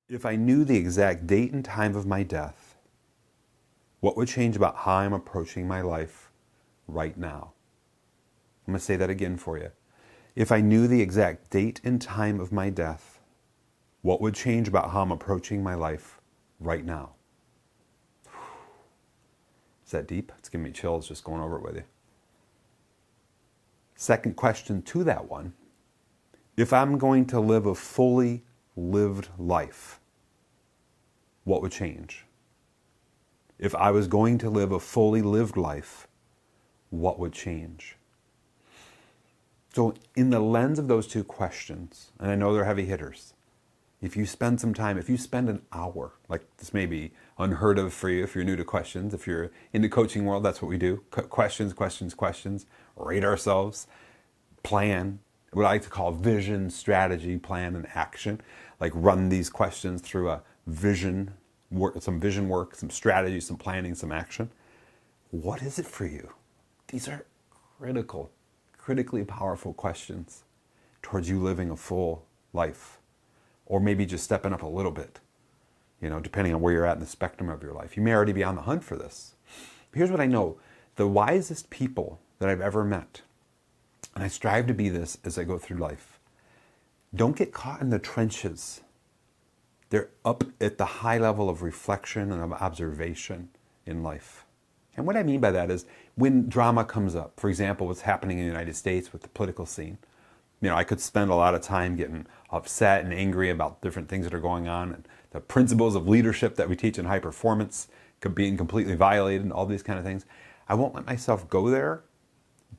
If I knew the exact date and time of my death, what would change about how I'm approaching my life right now? I'm going to say that again for you. If I knew the exact date and time of my death, what would change about how I'm approaching my life right now? Is that deep? It's giving me chills just going over it with you. Second question to that one. If I'm going to live a fully lived life, what would change? If I was going to live a fully lived life, what would change? So in the lens of those two questions, and I know they're heavy hitters, if you spend some time, if you spend an hour, like this may be unheard of for you if you're new to questions, if you're in the coaching world, that's what we do. Questions, questions, questions, rate ourselves, plan, what I like to call vision, strategy, plan, and action. Like run these questions through a vision work, some vision work, some strategy, some planning, some action. What is it for you? These are critically powerful questions towards you living a full life. Or maybe just stepping up a little bit, depending on where you're at in the spectrum of your life. You may already be on the hunt for this. But here's what I know. The wisest people that I've ever met, and I strive to be this as I go through life, don't get caught in the trenches. They're up at the high level of reflection and of observation in life. And what I mean by that is when drama comes up, for example, what's happening in the United States with the political scene, I could spend a lot of time getting upset and angry about different things that are going on, and the principles of leadership that we teach in high performance being completely violated and all these kind of things. I won't let myself go there,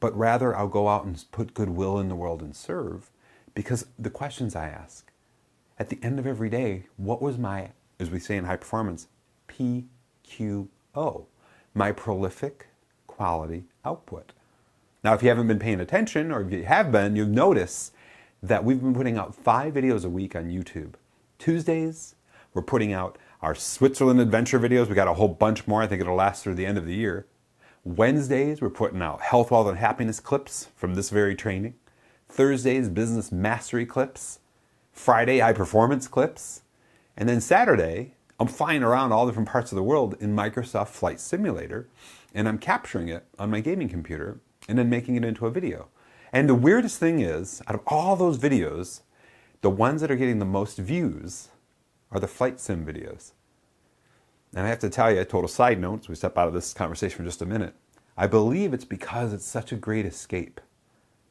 but rather I'll go out and put goodwill in the world and serve, because the questions I ask at the end of every day, what was my, as we say in high performance, PQO, my prolific quality output. Now, if you haven't been paying attention, or if you have been, you'll notice that we've been putting out 5 videos a week on YouTube. Tuesdays, we're putting out our Switzerland adventure videos. We got a whole bunch more. I think it'll last through the end of the year. Wednesdays, we're putting out health, wealth, and happiness clips from this very training. Thursdays, business mastery clips. Friday, high performance clips. And then Saturday, I'm flying around all different parts of the world in Microsoft Flight Simulator, and I'm capturing it on my gaming computer and then making it into a video. And the weirdest thing is, out of all those videos, the ones that are getting the most views are the flight sim videos. And I have to tell you, a total side note, as we step out of this conversation for just a minute, I believe it's because it's such a great escape.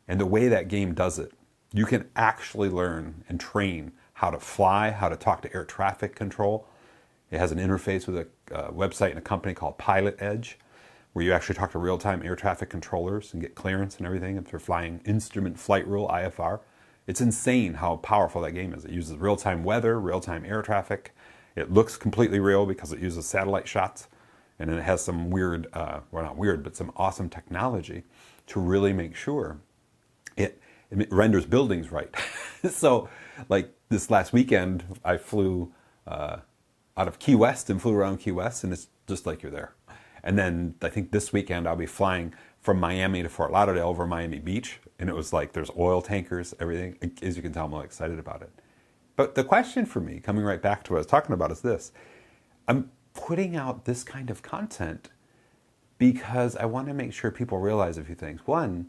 And the way that game does it, you can actually learn and train how to fly, how to talk to air traffic control. It has an interface with a website and a company called Pilot Edge, where you actually talk to real-time air traffic controllers and get clearance and everything if they're flying instrument flight rule, IFR. It's insane how powerful that game is. It uses real-time weather, real-time air traffic. It looks completely real because it uses satellite shots. And then it has some weird, well, not weird, but some awesome technology to really make sure it renders buildings right. So like this last weekend, I flew out of Key West and flew around Key West, and it's just like you're there. And then I think this weekend I'll be flying from Miami to Fort Lauderdale over Miami Beach. And it was like there's oil tankers, everything. As you can tell, I'm really excited about it. But the question for me, coming right back to what I was talking about, is this. I'm putting out this kind of content because I want to make sure people realize a few things. One,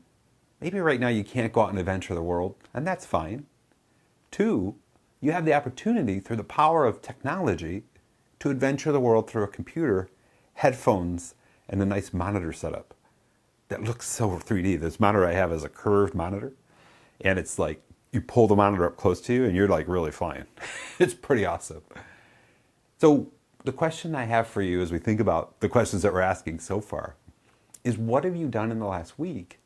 maybe right now you can't go out and adventure the world, and that's fine. Two, you have the opportunity through the power of technology to adventure the world through a computer, headphones, and a nice monitor setup that looks so 3D. This monitor I have is a curved monitor, and it's like you pull the monitor up close to you and you're like really flying. It's pretty awesome. So the question I have for you as we think about the questions that we're asking so far is, what have you done in the last week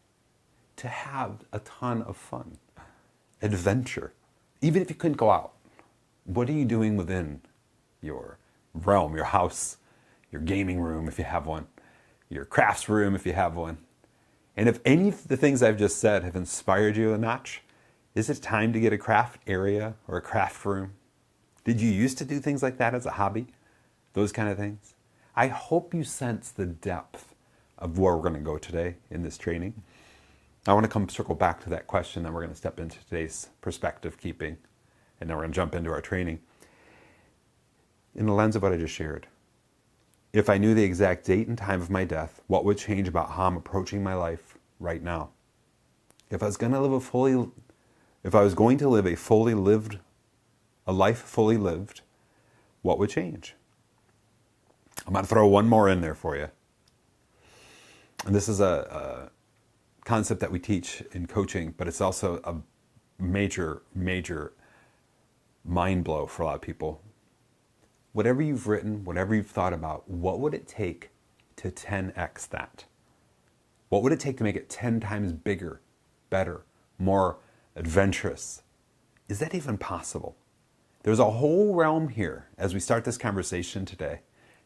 to have a ton of fun, adventure? Even if you couldn't go out, what are you doing within your realm, your house, your gaming room if you have one, your crafts room if you have one? And if any of the things I've just said have inspired you a notch, is it time to get a craft area or a craft room? Did you used to do things like that as a hobby? Those kind of things? I hope you sense the depth of where we're going to go today in this training. I want to circle back to that question, then we're going to step into today's perspective keeping, and then we're going to jump into our training. in the lens of what I just shared. If I knew the exact date and time of my death, what would change about how I'm approaching my life right now? If I was going to live a life fully lived, what would change? I'm going to throw one more in there for you. And this is a concept that we teach in coaching, but it's also a major, major mind blow for a lot of people. Whatever you've written, whatever you've thought about, what would it take to 10x that? What would it take to make it 10 times bigger, better, more adventurous? Is that even possible? There's a whole realm here as we start this conversation today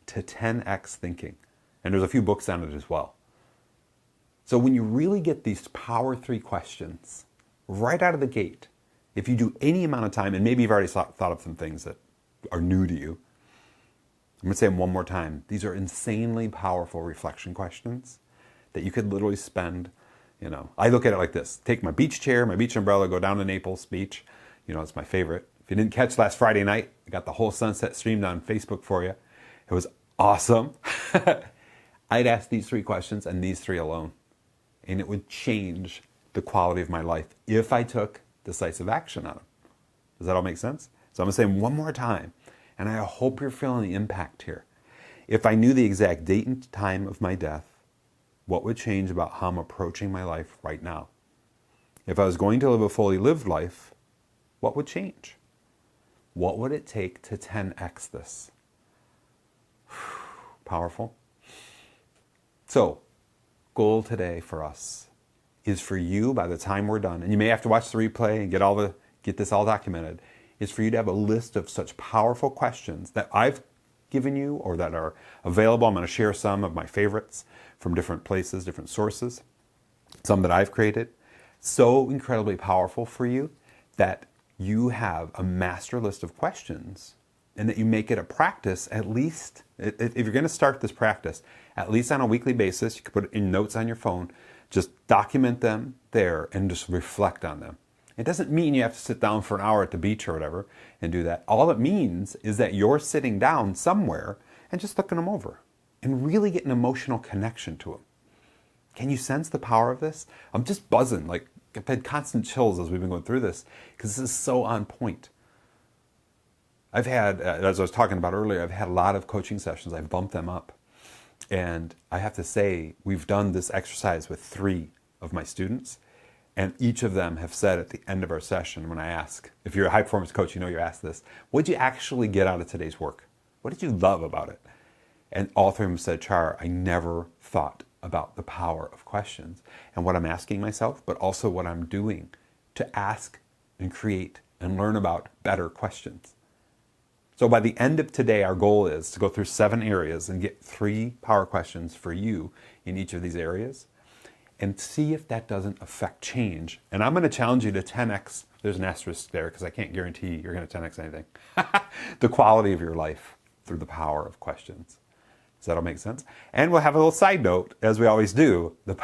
to 10x thinking. And there's a few books on it as well. So when you really get these power 3 questions right out of the gate, if you do any amount of time, and maybe you've already thought of some things that are new to you, I'm going to say them one more time. These are insanely powerful reflection questions that you could literally spend, I look at it like this. Take my beach chair, my beach umbrella, go down to Naples Beach. It's my favorite. If you didn't catch last Friday night, I got the whole sunset streamed on Facebook for you. It was awesome. I'd ask these 3 questions and these 3 alone. And it would change the quality of my life if I took decisive action on them. Does that all make sense? So I'm going to say them one more time. And I hope you're feeling the impact here. If I knew the exact date and time of my death, what would change about how I'm approaching my life right now? If I was going to live a fully lived life, what would change? What would it take to 10x this? Powerful. So, goal today for us is for you, by the time we're done, and you may have to watch the replay and get this all documented, is for you to have a list of such powerful questions that I've given you or that are available. I'm going to share some of my favorites from different places, different sources, some that I've created. So incredibly powerful for you that you have a master list of questions and that you make it a practice, at least, if you're going to start this practice, at least on a weekly basis. You can put it in notes on your phone, just document them there and just reflect on them. It doesn't mean you have to sit down for an hour at the beach or whatever and do that. All it means is that you're sitting down somewhere and just looking them over and really get an emotional connection to them. Can you sense the power of this? I'm just buzzing. I've had constant chills as we've been going through this because this is so on point. I've had, as I was talking about earlier, I've had a lot of coaching sessions. I've bumped them up. And I have to say, we've done this exercise with 3 of my students. And each of them have said at the end of our session, when I ask, if you're a high performance coach, you ask this, what did you actually get out of today's work? What did you love about it? And all 3 of them said, Char, I never thought about the power of questions and what I'm asking myself, but also what I'm doing to ask and create and learn about better questions. So by the end of today, our goal is to go through 7 areas and get 3 power questions for you in each of these areas and see if that doesn't affect change. And I'm going to challenge you to 10x, there's an asterisk there because I can't guarantee you're going to 10x anything, the quality of your life through the power of questions. Does that all make sense? And we'll have a little side note, as we always do, the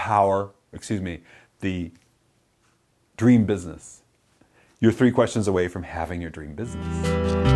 dream business. You're 3 questions away from having your dream business.